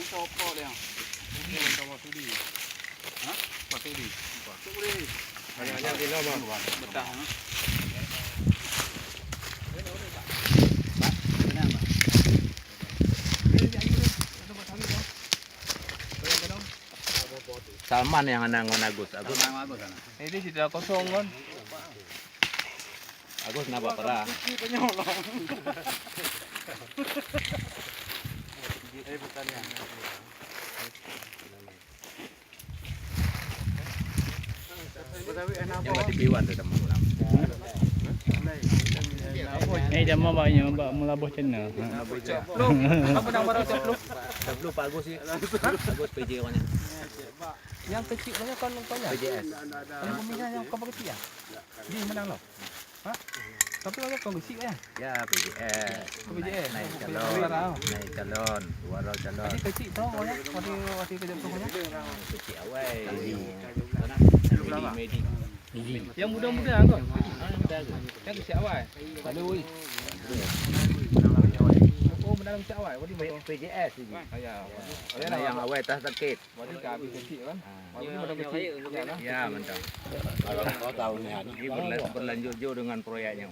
Sopo dia. Ini coba tu di. Ha? Batu di. Batu di. Banyak di lama. Betah. Salman yang ngon Agus. Ini sudah kosong kan. Agus napa pera? Yang mati piwan tu teman. Jam banyak mbak melabuh cina. Belum. Apa nama baru cepluk? Sebelum Pak Agus sih. Agus PJ nya. Yang kecil banyak kan banyak. PJS. Yang peminat yang kapal kecil ya? Di menang loh. Ha? Tapi kalau kau kecil ya? Ya PJS. PJS. Naik calon. 200 calon. Ini kecil tau ya? Waktu kerja pokoknya. Kecil awal. Medi. Yang muda-muda kan? Yang kecil awal. Ada woi. Oh, mendalam kecil awal. PJS ni. Ya. Ada yang awal tak sakit. Waktu kami kecil kan? Waktu muda kecil. Ya, mantap. Kalau kau tahu ni, berlanjut jauh dengan proyeknya.